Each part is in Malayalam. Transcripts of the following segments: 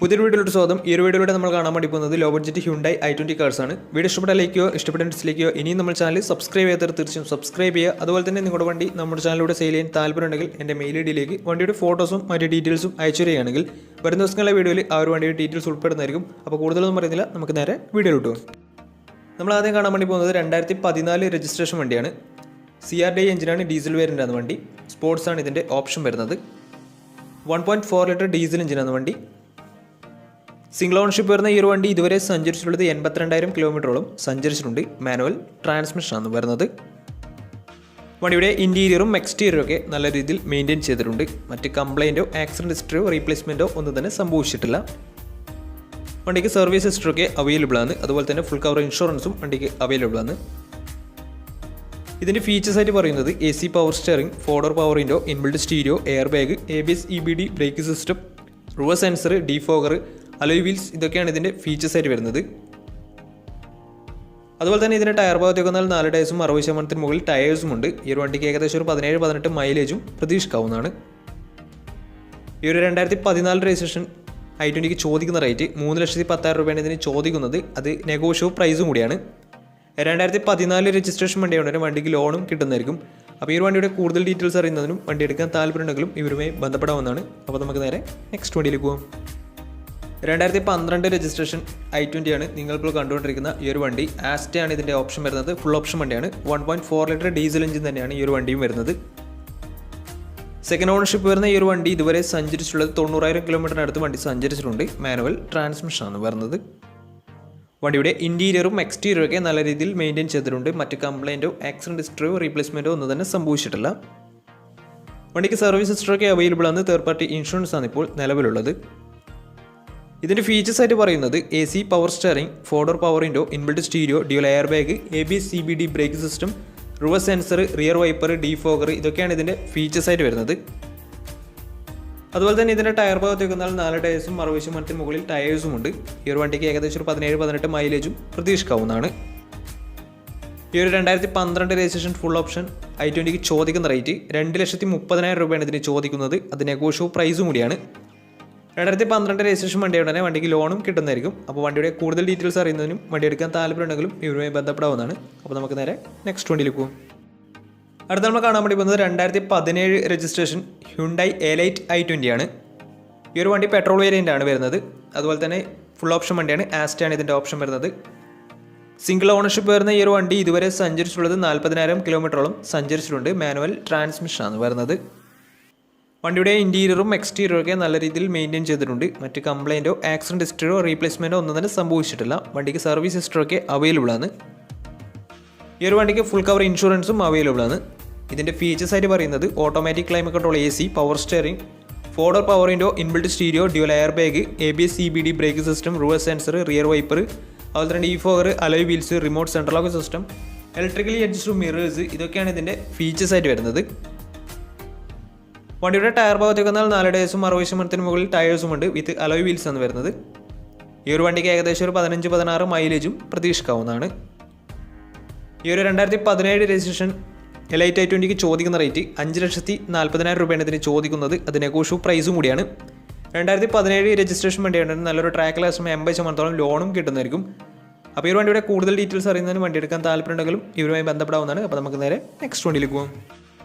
പുതിയൊരു വീഡിയോയിലോട്ട് സ്വാഗതം. ഈ ഒരു വീഡിയോയിലൂടെ നമ്മൾ കാണാൻ വേണ്ടി പോകുന്നത് low budget Hyundai i20 cars ആണ്. വീഡിയോ ഇഷ്ടപ്പെട്ട ലൈക്കോ ഇഷ്ടപ്പെട്ട ഡിസ്ലൈക്കോ ഇനിയും നമ്മൾ ചാനൽ സബ്സ്ക്രൈബ് ചെയ്യാത്തവർ തീർച്ചയായും സബ്സ്ക്രൈബ് ചെയ്യുക. അതുപോലെ തന്നെ നിങ്ങളുടെ വണ്ടി നമ്മുടെ ചാനലിലൂടെ സെയിൽ ചെയ്യാൻ താല്പര്യമുണ്ടെങ്കിൽ എൻ്റെ മെയിൽ ഐഡിയിലേക്ക് വണ്ടിയുടെ ഫോട്ടോസും മറ്റ് ഡീറ്റെയിൽസും അയച്ചു തരികയാണെങ്കിൽ വരുന്ന ദിവസങ്ങളിലെ വീഡിയോയിൽ ആ ഒരു വണ്ടിയുടെ ഡീറ്റെയിൽസ് ഉൾപ്പെടുന്നതായിരിക്കും. അപ്പോൾ കൂടുതലൊന്നും പറയുന്നില്ല, നമുക്ക് നേരെ വീഡിയോയിലോട്ട് പോകും. നമ്മൾ ആദ്യം കാണാൻ വേണ്ടി പോകുന്നത് 2014 രജിസ്ട്രേഷൻ വണ്ടിയാണ്. CRDI എഞ്ചിനാണ്, ഡീസൽ വേരിയൻ്റാണ് വണ്ടി. സ്പോർട്സ് ആണ് ഇതിൻ്റെ ഓപ്ഷൻ വരുന്നത്. 1.4 ലിറ്റർ ഡീസൽ എഞ്ചിനാണ് വണ്ടി. സിംഗിൾ ഓണർഷിപ്പ് വരുന്ന ഈ ഒരു വണ്ടി ഇതുവരെ സഞ്ചരിച്ചിട്ടുള്ളത് 82,000 കിലോമീറ്ററോളം സഞ്ചരിച്ചിട്ടുണ്ട്. മാനുവൽ ട്രാൻസ്മിഷനാണ് വരുന്നത്. വണ്ടിയുടെ ഇൻറ്റീരിയറും എക്സ്റ്റീരിയറും ഒക്കെ നല്ല രീതിയിൽ മെയിൻറ്റെയിൻ ചെയ്തിട്ടുണ്ട്. മറ്റ് കംപ്ലൈൻറ്റോ ആക്സിഡൻറ്റ് ഹിസ്റ്ററിയോ റീപ്ലേസ്മെൻറ്റോ ഒന്നും തന്നെ സംഭവിച്ചിട്ടില്ല. വണ്ടിക്ക് സർവീസ് ഹിസ്റ്ററൊക്കെ അവൈലബിൾ ആണ്. അതുപോലെ തന്നെ ഫുൾ കവർ ഇൻഷുറൻസും വണ്ടിക്ക് അവൈലബിൾ ആണ്. ഇതിൻ്റെ ഫീച്ചേഴ്സ് ആയിട്ട് പറയുന്നത് AC power steering, 4 power window, inbuilt stereo, air bag, ABS EBD brake system, reverse sensor, defogger, alloy wheels, ഇതൊക്കെയാണ് ഇതിൻ്റെ ഫീച്ചേഴ്സ് ആയിട്ട് വരുന്നത്. അതുപോലെ തന്നെ ഇതിൻ്റെ ടയർ ഭാഗത്തേക്ക് വന്നാൽ 4 ടയേഴ്സും 60% മുകളിൽ ടയേഴ്സും ഉണ്ട്. ഈ ഒരു വണ്ടിക്ക് ഏകദേശം ഒരു 17-18 മൈലേജും പ്രതീക്ഷിക്കാവുന്നതാണ്. ഈ ഒരു 2014 രജിസ്ട്രേഷൻ i20ക്ക് ചോദിക്കുന്ന റേറ്റ് 3,10,000 രൂപയാണ് ഇതിന് ചോദിക്കുന്നത്. അത് നെഗോഷ്യബിൾ പ്രൈസും കൂടിയാണ്. 2014 രജിസ്ട്രേഷൻ വണ്ടിയാണ്, വണ്ടിക്ക് ലോണും കിട്ടുന്നതായിരിക്കും. അപ്പോൾ ഈ ഒരു വണ്ടിയുടെ കൂടുതൽ ഡീറ്റെയിൽസ് അറിയുന്നതിനും വണ്ടി എടുക്കാൻ താല്പര്യമുണ്ടെങ്കിലും ഇവരുമായി ബന്ധപ്പെടാവുന്നതാണ്. അപ്പോൾ നമുക്ക് നേരെ നെക്സ്റ്റ് വണ്ടിയിലേക്ക് പോകാം. 2012 രജിസ്ട്രേഷൻ i20 ആണ് നിങ്ങളിപ്പോൾ കണ്ടുകൊണ്ടിരിക്കുന്ന ഈ ഒരു വണ്ടി. ആസ്റ്റയാണ് ഇതിൻ്റെ ഓപ്ഷൻ വരുന്നത്. ഫുൾ ഓപ്ഷൻ വണ്ടിയാണ്. 1.4 ലിറ്റർ ഡീസൽ എഞ്ചിൻ തന്നെയാണ് ഈ ഒരു വണ്ടിയും വരുന്നത്. സെക്കൻഡ് ഓണർഷിപ്പ് വരുന്ന ഈ ഒരു വണ്ടി ഇതുവരെ സഞ്ചരിച്ചിട്ടുള്ളത് 90,000 കിലോമീറ്ററിനടുത്ത് വണ്ടി സഞ്ചരിച്ചിട്ടുണ്ട്. മാനുവൽ ട്രാൻസ്മിഷനാണ് വരുന്നത്. വണ്ടിയുടെ ഇൻറ്റീരിയറും എക്സ്റ്റീരിയറും ഒക്കെ നല്ല രീതിയിൽ മെയിൻറ്റെയിൻ ചെയ്തിട്ടുണ്ട്. മറ്റ് കംപ്ലൈൻറ്റോ ആക്സിഡൻറ്റ് ഹിസ്റ്ററിയോ റീപ്ലേസ്മെൻറ്റോ ഒന്നും തന്നെ സംഭവിച്ചിട്ടില്ല. വണ്ടിക്ക് സർവീസ് ഹിസ്റ്ററൊക്കെ അവൈലബിൾ ആണ്. തേർഡ് പാർട്ടി ഇൻഷുറൻസ് ആണ് ഇപ്പോൾ നിലവിലുള്ളത്. ഇതിൻ്റെ ഫീച്ചേഴ്സ് ആയിട്ട് പറയുന്നത് AC power steering, 4 power window, inbuilt stereo, dual air bag, ABS EBD brake system, reverse sensor, rear wiper, defogger, ഇതൊക്കെയാണ് ഇതിൻ്റെ ഫീച്ചേഴ്സ് ആയിട്ട് വരുന്നത്. അതുപോലെ തന്നെ ഇതിൻ്റെ ടയർ ഭാഗത്തേക്ക് വന്നാൽ 4 ടയേഴ്സും 60% മുകളിൽ ടയേഴ്സും ഉണ്ട്. ഈ ഒരു വണ്ടിക്ക് ഏകദേശം ഒരു 17-18 മൈലേജും പ്രതീക്ഷിക്കാവുന്നതാണ്. ഈ ഒരു 2012 രജിസ്ട്രേഷൻ ഫുൾ ഓപ്ഷൻ i20ക്ക് ചോദിക്കുന്ന റേറ്റ് 2,30,000 രൂപയാണ് ഇതിന് ചോദിക്കുന്നത്. അത് നെഗോഷ്യബിൾ പ്രൈസും കൂടിയാണ്. 2012 രജിസ്ട്രേഷൻ വണ്ടിയുടെ തന്നെ വണ്ടിക്ക് ലോണും കിട്ടുന്നതായിരിക്കും. അപ്പോൾ വണ്ടിയുടെ കൂടുതൽ ഡീറ്റെയിൽസ് അറിയുന്നതിനും വണ്ടി എടുക്കാൻ താല്പര്യമുണ്ടെങ്കിലും ഇവരുമായി ബന്ധപ്പെടാവുന്നതാണ്. അപ്പോൾ നമുക്ക് നേരെ നെക്സ്റ്റ് വണ്ടിയിലേക്ക് പോകും. അടുത്ത നമ്മൾ കാണാൻ വേണ്ടി പോകുന്നത് 2017 രജിസ്ട്രേഷൻ ഹ്യുണ്ടായി എലൈറ്റ് i20 ആണ്. ഈ ഒരു വണ്ടി പെട്രോൾ വേരിയൻ്റ് ആണ് വരുന്നത്. അതുപോലെ തന്നെ ഫുൾ ഓപ്ഷൻ വണ്ടിയാണ്. ആസ്റ്റയാണ് ഇതിൻ്റെ ഓപ്ഷൻ വരുന്നത്. സിംഗിൾ ഓണർഷിപ്പ് വരുന്ന ഈ ഒരു വണ്ടി ഇതുവരെ സഞ്ചരിച്ചിട്ടുള്ളത് 40,000 കിലോമീറ്ററോളം സഞ്ചരിച്ചിട്ടുണ്ട്. മാനുവൽ ട്രാൻസ്മിഷനാണ് വരുന്നത്. വണ്ടിയുടെ ഇൻറ്റീരിയറും എക്സ്റ്റീരിയറും ഒക്കെ നല്ല രീതിയിൽ മെയിൻറ്റെയിൻ ചെയ്തിട്ടുണ്ട്. മറ്റ് കംപ്ലൈൻറ്റോ ആക്സിഡൻറ്റ് ഹിസ്റ്ററിയോ റീപ്ലേസ്മെൻറ്റോ ഒന്നും തന്നെ സംഭവിച്ചിട്ടില്ല. വണ്ടിക്ക് സർവീസ് ഹിസ്റ്ററൊക്കെ അവൈലബിൾ ആണ്. ഈ ഒരു വണ്ടിക്ക് ഫുൾ കവർ ഇൻഷുറൻസും അവൈലബിൾ ആണ്. ഇതിൻ്റെ ഫീച്ചേഴ്സ് ആയിട്ട് പറയുന്നത് automatic climate control, AC power steering, 4 power window, inbuilt stereo, dual air bag, ABS EBD brake system, reverse sensor, rear wiper, അതുപോലെ തന്നെ defogger, alloy wheels, remote central lock system, electrically adjustable mirrors, ഇതൊക്കെയാണ് ഇതിൻ്റെ ഫീച്ചേഴ്സ് ആയിട്ട് വരുന്നത്. വണ്ടിയുടെ ടയർ ഭാഗത്തേക്ക് വന്നാൽ 4 ടയേഴ്സും 60% മുകളിൽ ടയേഴ്സും ഉണ്ട്. വിത്ത് അലോയ് വീൽസ് ആണ് വരുന്നത്. ഈ ഒരു വണ്ടിക്ക് ഏകദേശം ഒരു 15-16 മൈലേജും പ്രതീക്ഷിക്കാവുന്നതാണ്. ഈ ഒരു 2017 രജിസ്ട്രേഷൻ എലൈറ്റ് i20ക്ക് ചോദിക്കുന്ന റേറ്റ് 5,40,000 രൂപയാണ് ഇതിന് ചോദിക്കുന്നത്. അത് നെഗോഷ്യബിൾ പ്രൈസും കൂടിയാണ്. 2017 രജിസ്ട്രേഷൻ വണ്ടിയാണ്. നല്ലൊരു ട്രാക്ക് ലാസ്റ്റും 80% ലോണും കിട്ടുന്നതായിരിക്കും. അപ്പോൾ ഈ ഒരു വണ്ടിയുടെ കൂടുതൽ ഡീറ്റെയിൽസ് അറിയുന്നതിന് വണ്ടി എടുക്കാൻ താല്പര്യമുണ്ടെങ്കിലും ഇവരുമായി ബന്ധപ്പെടാവുന്നതാണ്. അപ്പോൾ നമുക്ക് നേരെ നെക്സ്റ്റ് വണ്ടിയിലേക്ക് പോകാം.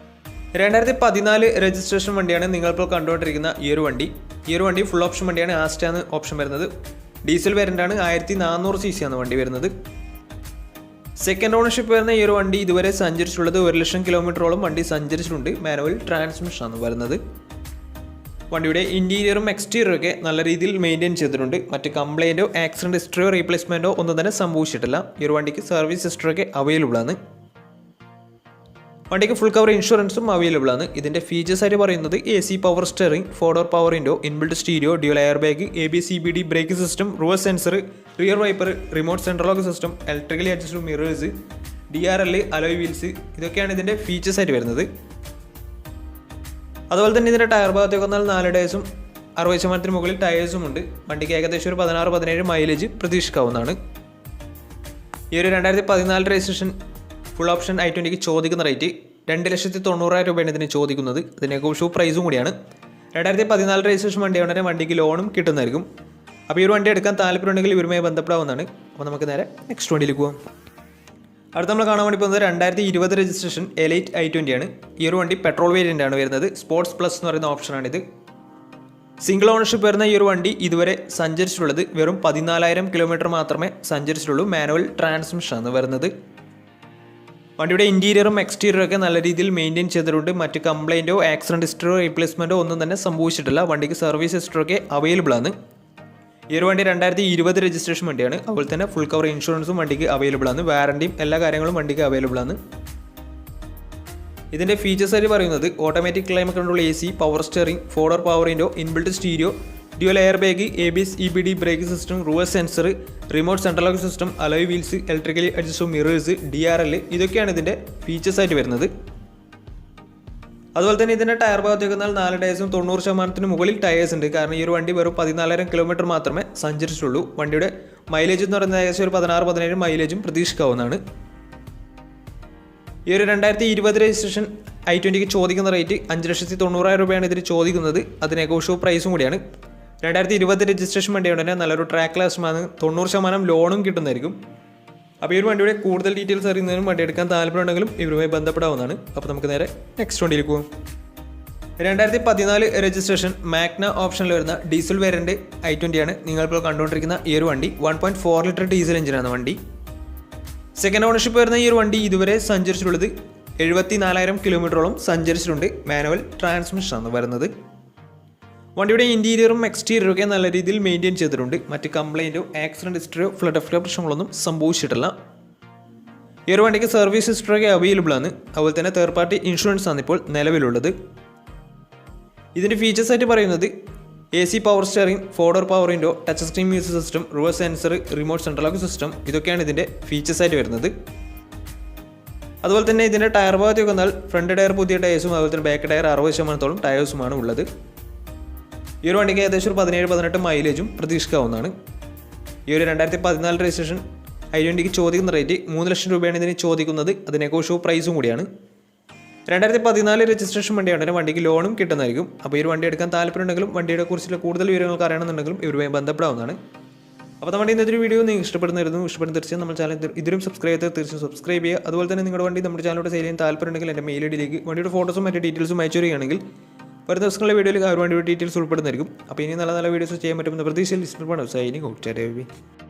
2014 രജിസ്ട്രേഷൻ വണ്ടിയാണ് നിങ്ങളിപ്പോൾ കണ്ടുകൊണ്ടിരിക്കുന്ന ഈ ഒരു വണ്ടി. ഈ ഒരു വണ്ടി ഫുൾ ഓപ്ഷൻ വണ്ടിയാണ്. ആസ്റ്റാണ് ഓപ്ഷൻ വരുന്നത്. ഡീസൽ വേരിയൻ്റാണ്. 1400 cc ആണ് വണ്ടി വരുന്നത്. സെക്കൻഡ് ഓണർഷിപ്പ് വരുന്ന ഈ ഒരു വണ്ടി ഇതുവരെ സഞ്ചരിച്ചിട്ടുള്ളത് 1,00,000 കിലോമീറ്ററോളം വണ്ടി സഞ്ചരിച്ചിട്ടുണ്ട്. മാനുവൽ ട്രാൻസ്മിഷനാണ് വരുന്നത്. വണ്ടിയുടെ ഇൻറ്റീരിയറും എക്സ്റ്റീരിയറും ഒക്കെ നല്ല രീതിയിൽ മെയിൻറ്റെയിൻ ചെയ്തിട്ടുണ്ട്. മറ്റ് കംപ്ലൈൻറ്റോ ആക്സിഡൻറ്റ് ഹിസ്റ്ററിയോ റീപ്ലേസ്മെൻറ്റോ ഒന്നും തന്നെ സംഭവിച്ചിട്ടില്ല. ഈ ഒരു വണ്ടിക്ക് സർവീസ് ഹിസ്റ്ററൊക്കെ അവൈലബിൾ ആണ്. വണ്ടിക്ക് ഫുൾ കവർ ഇൻഷുറൻസും അവൈലബിൾ ആണ്. ഇതിൻ്റെ ഫീച്ചേഴ്സ് ആയിട്ട് പറയുന്നത് AC power steering, 4 power window, inbuilt stereo, dual air bag, ABS EBD brake system, reverse sensor, rear wiper, remote central lock system, electrically adjustable mirrors, DRL, alloy wheels, ഇതൊക്കെയാണ് ഇതിൻ്റെ ഫീച്ചേഴ്സ് ആയിട്ട് വരുന്നത്. അതുപോലെ തന്നെ ഇതിൻ്റെ ടയർ ഭാഗത്തേക്ക് വന്നാൽ 4 ടയേഴ്സും 60% മുകളിൽ ടയേഴ്സും ഉണ്ട്. വണ്ടിക്ക് ഏകദേശം ഒരു 16-17 മൈലേജ് പ്രതീക്ഷിക്കാവുന്നതാണ്. ഈ ഒരു 2014 രജിസ്ട്രേഷൻ ഫുൾ ഓപ്ഷൻ i20ക്ക് ചോദിക്കുന്ന റേറ്റ് 2,90,000 രൂപയാണ് ഇതിന് ചോദിക്കുന്നത്. ഇത് നെഗോഷ്യബിൾ പ്രൈസും കൂടിയാണ്. 2014 രജിസ്ട്രേഷൻ വണ്ടിയാണ്. വണ്ടിക്ക് ലോണും കിട്ടുന്നതായിരിക്കും. അപ്പോൾ ഈ ഒരു വണ്ടി എടുക്കാൻ താല്പര്യമുണ്ടെങ്കിൽ ഇവരുമായി ബന്ധപ്പെടാവുന്നതാണ്. അപ്പോൾ നമുക്ക് നേരെ നെക്സ്റ്റ് വണ്ടിയിലേക്ക് പോകാം. അടുത്ത നമ്മൾ കാണാൻ വേണ്ടി പോകുന്നത് 2020 രജിസ്ട്രേഷൻ എലൈറ്റ് i20 ആണ്. ഈ ഒരു വണ്ടി പെട്രോൾ വേരിയൻ്റ് ആണ് വരുന്നത്. സ്പോർട്സ് പ്ലസ് എന്ന് പറയുന്ന ഓപ്ഷനാണിത്. സിംഗിൾ ഓണർഷിപ്പ് വരുന്ന ഈ ഒരു വണ്ടി ഇതുവരെ സഞ്ചരിച്ചിട്ടുള്ളത് വെറും 14,000 കിലോമീറ്റർ മാത്രമേ സഞ്ചരിച്ചിട്ടുള്ളൂ. മാനുവൽ ട്രാൻസ്മിഷനാണ് വരുന്നത്. വണ്ടിയുടെ ഇൻറ്റീരിയറും എക്സ്റ്റീരിയറും ഒക്കെ നല്ല രീതിയിൽ മെയിൻറ്റെയിൻ ചെയ്തിട്ടുണ്ട്. മറ്റ് കംപ്ലൈൻറ്റോ ആക്സിഡൻറ്റ് ഹിസ്റ്ററോ റീപ്ലേസ്മെൻറ്റോ ഒന്നും തന്നെ സംഭവിച്ചിട്ടില്ല. വണ്ടിക്ക് സർവീസ് ഹിസ്റ്ററൊക്കെ അവൈലബിൾ ആണ്. ഈ ഒരു വണ്ടി 2020 രജിസ്ട്രേഷൻ വണ്ടിയാണ്. അതുപോലെ തന്നെ ഫുൾ കവർ ഇൻഷുറൻസും വണ്ടിക്ക് അവൈലബിൾ ആണ്. വാറണ്ടിയും എല്ലാ കാര്യങ്ങളും വണ്ടിക്ക് അവൈലബിൾ ആണ്. ഇതിൻ്റെ ഫീച്ചേഴ്സ് ആയിട്ട് പറയുന്നത് automatic climate control AC, power steering, ഫോർഡർ power window, inbuilt stereo, dual air bag, ABS EBD brake system, reverse sensor, remote central lock system, alloy wheels, electrically adjustable mirrors, DRL ഇതൊക്കെയാണ് ഇതിൻ്റെ ഫീച്ചേഴ്സ് ആയിട്ട് വരുന്നത്. അതുപോലെ തന്നെ ഇതിൻ്റെ ടയർ ഭാഗത്തേക്ക് വന്നാൽ 4 ടയേഴ്സും 90% മുകളിൽ ടയേഴ്സ് ഉണ്ട്. കാരണം ഈ ഒരു വണ്ടി വെറും 14,000 കിലോമീറ്റർ മാത്രമേ സഞ്ചരിച്ചിട്ടുള്ളൂ. വണ്ടിയുടെ മൈലേജ് എന്ന് പറയുന്നത് ഏകദേശം ഒരു 16-17 മൈലേജും പ്രതീക്ഷിക്കാവുന്നതാണ്. ഈ ഒരു 2020 രജിസ്ട്രേഷൻ i20ക്ക് ചോദിക്കുന്ന റേറ്റ് 5,90,000 രൂപയാണ് ഇതിന് ചോദിക്കുന്നത്. അത് നെഗോഷ്യബിൾ പ്രൈസും കൂടിയാണ്. 2020 രജിസ്ട്രേഷൻ വണ്ടിയാണ് തന്നെ നല്ലൊരു ട്രാക്ക് ലാസ്റ്റുമാണ്. 90% ലോണും കിട്ടുന്നതായിരിക്കും. അപ്പോൾ ഈ ഒരു വണ്ടിയുടെ കൂടുതൽ ഡീറ്റെയിൽസ് അറിയുന്നതിനും വണ്ടി എടുക്കാൻ താല്പര്യമുണ്ടെങ്കിലും ഇവരുമായി ബന്ധപ്പെടാവുന്നതാണ്. അപ്പോൾ നമുക്ക് നേരെ നെക്സ്റ്റ് വണ്ടിയിലേക്ക് പോകും. 2014 രജിസ്ട്രേഷൻ മാഗ്ന ഓപ്ഷനിൽ വരുന്ന ഡീസൽ വേരിയൻ്റ് i20 ആണ് നിങ്ങളിപ്പോൾ കണ്ടുകൊണ്ടിരിക്കുന്ന ഈ ഒരു വണ്ടി. 1.4 ലിറ്റർ ഡീസൽ എഞ്ചിനാണ് വണ്ടി. സെക്കൻഡ് ഓണർഷിപ്പ് വരുന്ന ഈ ഒരു വണ്ടി ഇതുവരെ സഞ്ചരിച്ചിട്ടുള്ളത് 74,000 കിലോമീറ്ററോളം സഞ്ചരിച്ചിട്ടുണ്ട്. മാനുവൽ ട്രാൻസ്മിഷനാണ് വരുന്നത്. വണ്ടിയുടെ ഇൻറ്റീരിയറും എക്സ്റ്റീരിയറും ഒക്കെ നല്ല രീതിയിൽ മെയിൻറ്റെയിൻ ചെയ്തിട്ടുണ്ട്. മറ്റ് കംപ്ലൈൻറ്റോ ആക്സിഡൻറ്റ് ഹിസ്റ്ററിയോ ഫ്ലഡ് ഓഫ് പ്രശ്നങ്ങളൊന്നും സംഭവിച്ചിട്ടില്ല. ഈ ഒരു വണ്ടിക്ക് സർവീസ് ഹിസ്റ്ററൊക്കെ അവൈലബിൾ ആണ്. അതുപോലെ തന്നെ തേർഡ് പാർട്ടി ഇൻഷുറൻസ് ആണ് ഇപ്പോൾ നിലവിലുള്ളത്. ഇതിൻ്റെ ഫീച്ചേഴ്സ് ആയിട്ട് പറയുന്നത് AC, power steering, ഫോർഡർ power window, touch screen music system, reverse sensor, remote central lock system ഇതൊക്കെയാണ് ഇതിൻ്റെ ഫീച്ചേഴ്സ് ആയിട്ട് വരുന്നത്. അതുപോലെ തന്നെ ഇതിൻ്റെ ടയർ ഭാഗത്തേക്ക് വന്നാൽ ഫ്രണ്ട് ടയർ പുതിയ ടയേഴ്സും അതുപോലെ തന്നെ ബാക്ക് ടയർ 60% ടയേഴ്സുമാണ് ഉള്ളത്. ഈ ഒരു വണ്ടിക്ക് ഏകദേശം 17-18 മൈലേജും പ്രതീക്ഷിക്കാവുന്നതാണ്. ഈ ഒരു 2014 രജിസ്ട്രേഷൻ i20ക്ക് ചോദിക്കുന്ന റേറ്റ് 3 ലക്ഷം രൂപയാണ് ഇതിന് ചോദിക്കുന്നത്. അത് നെഗോഷ്യബിൾ പ്രൈസും കൂടിയാണ്. 2014 രജിസ്ട്രേഷൻ വണ്ടിയാണ്. വണ്ടിക്ക് ലോണും കിട്ടുന്നതായിരിക്കും. അപ്പോൾ ഈ ഒരു വണ്ടി എടുക്കാൻ താല്പര്യമുണ്ടെങ്കിലും വണ്ടിയുടെ കുറിച്ചുള്ള കൂടുതൽ വിവരങ്ങൾക്ക് അറിയണമെന്നുണ്ടെങ്കിലും ഇവരുമായി ബന്ധപ്പെടാവുന്നതാണ്. അപ്പോൾ നമ്മുടെ ഇന്നത്തെ ഒരു വീഡിയോ നിങ്ങൾ ഇഷ്ടപ്പെടുന്ന തീർച്ചയായും നമ്മുടെ ചാനൽ ഇതിലും സബ്സ്ക്രൈബ് ചെയ്ത് തീർച്ചയായും സബ്സ്ക്രൈബ് ചെയ്യുക. അതുപോലെ തന്നെ നിങ്ങളുടെ വണ്ടി നമ്മുടെ ചാനലോട് സെയിൽ ചെയ്യാൻ താല്പര്യമുണ്ടെങ്കിൽ എൻ്റെ മെയിൽ ഐഡിയിലേക്ക് വണ്ടിയുടെ ഫോട്ടോസും മറ്റു ഡീറ്റെയിൽസും അയച്ചു തരികയാണെങ്കിൽ വരുന്ന ദിവസങ്ങളിലെ വീഡിയോയിൽ ആ ഒരു വണ്ടിയുടെ ഡീറ്റെയിൽസ് ഉൾപ്പെടുന്നതായിരിക്കും. അപ്പോൾ ഇനി നല്ല നല്ല വീഡിയോസ് ചെയ്യാൻ പറ്റുമെന്ന പ്രതീക്ഷയിൽ സൈനിങ് ഔട്ട്.